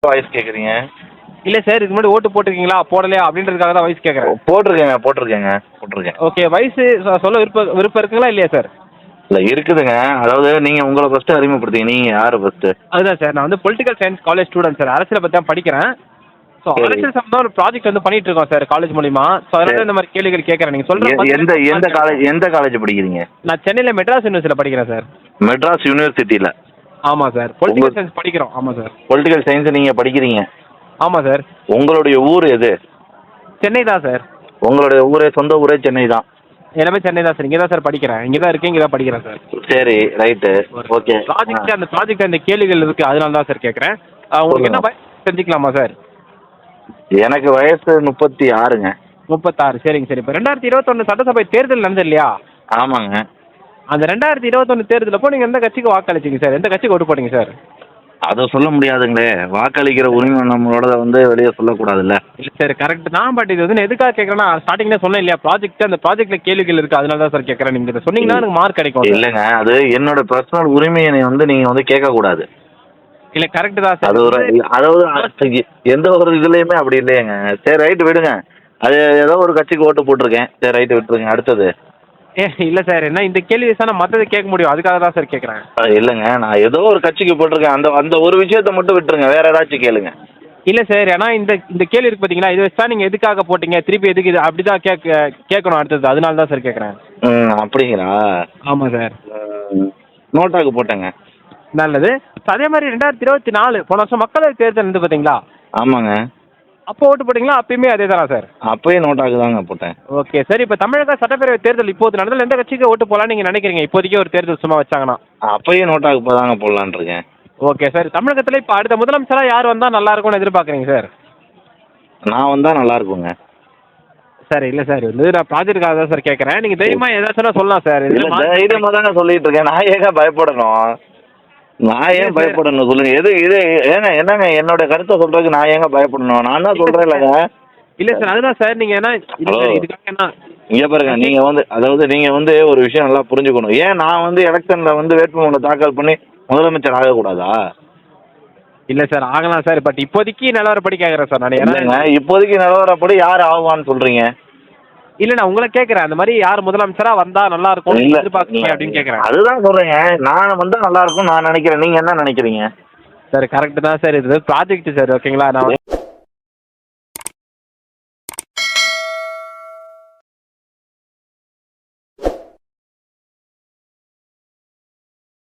Voice கேட்குறீங்க? இல்லை sir, இதுக்கு முன்னாடி ஓட்டு போட்டிருக்கீங்களா போடலையா அப்படின்றதுக்காக தான் வயசு கேட்குறேன். போட்டிருக்கேங்க. ஓகே, வயசு சொல்ல விருப்பம் விருப்பம் இருக்குங்களா இல்லையா சார்? இல்லை இருக்குதுங்க. அதாவது நீங்கள் உங்களை ஃபஸ்ட்டு அறிமுகப்படுத்திங்க. நீங்கள் யார் ஃபஸ்ட்டு? அதுதான் சார், நான் வந்து political science college student sir. அரசியலை பற்றி தான் படிக்கிறேன். ஸோ சரி. அரசியல் சம்பந்தம் ஒரு ப்ராஜெக்ட் வந்து பண்ணிட்டு இருக்கோம் சார் காலேஜ் மூலிமா. ஸோ அதனால சரி. இந்த மாதிரி கேள்விகள் கேட்குறேன். நீங்கள் எந்த காலேஜ் படிக்கிறீங்க? நான் சென்னையில் மெட்ராஸ் யூனிவர்சிட்டியில் படிக்கிறேன் சார். மெட்ராஸ் யூனிவர்சிட்டியில்? ஆமாம் சார், பொலிட்டிக்கல் சயின்ஸ் படிக்கிறோம். ஆமாம் சார். பொலிட்டிக்கல் சயின்ஸ் நீங்கள் படிக்கிறீங்க? ஆமாம் சார். உங்களுடைய ஊர் எது? சென்னை தான் சார். உங்களுடைய சொந்த ஊரே சென்னை தான்? எல்லாமே சென்னை தான் சார். இங்கே தான் சார் படிக்கிறேன். இங்கே தான் இருக்கேன், இங்கே தான் படிக்கிறேன் சார். சரி, ரைட்டு, ஓகே. அந்த ப்ராஜெக்ட் அந்த கேள்விகள் இருக்குது, அதனால தான் சார் கேட்குறேன். உங்களுக்கு என்ன தெரிஞ்சுக்கலாமா சார்? எனக்கு வயசு 36ங்க. 36. சரிங்க சார். இப்போ 2021 சட்டசபை தேர்தல் நடந்தது இல்லையா? ஆமாங்க. அந்த 2021 தேர்தலப்போ நீங்கள் எந்த கட்சிக்கு வாக்களிச்சிங்க சார்? எந்த கட்சிக்கு ஓட்டு போட்டீங்க சார்? அதை சொல்ல முடியாதுங்களே. வாக்களிக்கிற உரிமை நம்மளோட வந்து வெளியே சொல்லக்கூடாதுல்ல. இல்லை சார், கரெக்ட் தான். பட் இது வந்து எதுக்காக கேட்குறேன்னா, ஸ்டார்டிங்லேயே சொன்னேன் இல்லையா, ப்ராஜெக்ட் அந்த ப்ராஜெக்ட்டில் கேள்விகள் இருக்குது, அதனால தான் சார் கேட்குறேன். நீங்கள் இதை சொன்னீங்கன்னா எனக்கு மார்க் கிடைக்கும். இல்லைங்க, அது என்னோட பர்சனல் உரிமையை வந்து நீங்கள் வந்து கேட்கக்கூடாது. இல்லை கரெக்டு தான் சார். அது அதாவது எந்த ஒரு இதுலேயுமே அப்படி இல்லையேங்க. சரி, ரைட்டு, விடுங்க. அது ஏதோ ஒரு கட்சிக்கு ஓட்டு போட்டிருக்கேன். சரி, ரைட்டு, விட்டுருங்க. அடுத்தது. இல்லை சார், என்ன இந்த கேள்வி சார் நான் மற்றதை கேட்க முடியும், அதுக்காக தான் சார் கேட்குறேன். இல்லைங்க, நான் ஏதோ ஒரு கட்சிக்கு போட்டிருக்கேன். அந்த ஒரு விஷயத்தை மட்டும் விட்டுருங்க. வேற ஏதாச்சும் கேளுங்க. இல்லை சார், ஏன்னா இந்த கேள்வி இருக்குது பார்த்தீங்களா, இது வச்சா நீங்கள் எதுக்காக போட்டீங்க, திருப்பி எதுக்கு இது அப்படி தான் கேட்கணும் அடுத்தது, அதனால தான் சார் கேட்குறேன். அப்படிங்களா? ஆமாம் சார். நோட்டாக்கு போட்டேங்க. நல்லது. அதே மாதிரி 2024 போன வருஷம் மக்களவை தேர்தல் இருந்து பார்த்தீங்களா? ஆமாங்க. அப்போ ஓட்டு போட்டிங்களா? அப்பயுமே அதே தானா சார்? அப்பயும் நோட்டாக்கு தாங்க போட்டேன். Okay sir. இப்போ தமிழக சட்டப்பேரவை தேர்தல் இப்போது நடந்ததில் எந்த கட்சிக்கு ஓட்டு போகலான்னு நீங்கள் நினைக்கிறீங்க? இப்போதைக்கு ஒரு தேர்தல் சும்மா வச்சாங்கன்னா அப்பயும் நோட்டாக்கு தாங்க போடலான்னு இருக்கேன். Okay sir. தமிழகத்தில் இப்போ அடுத்த முதலமைச்சராக யார் வந்தால் நல்லா இருக்கும்னு எதிர்பார்க்குறீங்க சார்? நான் வந்தால் நல்லா இருக்குங்க. சார் இல்லை சார், வந்து நான் ப்ராஜெக்டுக்காக தான் சார் கேட்குறேன். நீங்கள் தைரியமாக ஏதாச்சும் சொல்லலாம் சார். இல்லை, தைரியமாக தாங்க சொல்லிட்டு இருக்கேன். நான் ஏங்க பயப்படணும்? நான் ஏன் பயப்படணும் சொல்லுங்க? என்னங்க என்னோட கருத்தை சொல்றதுக்கு நான் ஏங்க பயப்படணும்? நான் தான் சொல்றேன் இல்லைங்க. இல்லை சார், அதுதான் சார். நீங்கள் என்ன இதுக்காக என்ன இங்கே பாருங்க, நீங்கள் வந்து ஒரு விஷயம் நல்லா புரிஞ்சுக்கணும். ஏன் நான் வந்து எலெக்ஷனில் வந்து வேட்புமனு தாக்கல் பண்ணி முதலமைச்சர் ஆகக்கூடாதா? இல்லை சார், ஆகலாம் சார். பட் இப்போதைக்கு நிலவரப்படி கேட்குறேன் சார் நான். இல்லைங்க, இப்போதைக்கு நிலவரப்படி யார் ஆகுவான்னு சொல்றீங்க? இல்லை, நான் உங்களை கேட்குறேன். அந்த மாதிரி யார் முதலமைச்சராக வந்தால் நல்லா இருக்கும் எதிர்பார்க்குறீங்க அப்படின்னு கேட்குறேன். அதுதான் சொல்றேங்க. நான் வந்தால் நல்லா இருக்கும் நான் நினைக்கிறேன். நீங்கள் என்ன நினைக்கிறீங்க? சார் கரெக்டு தான் சார். இது ப்ராஜெக்ட் சார், ஓகேங்களா? நான்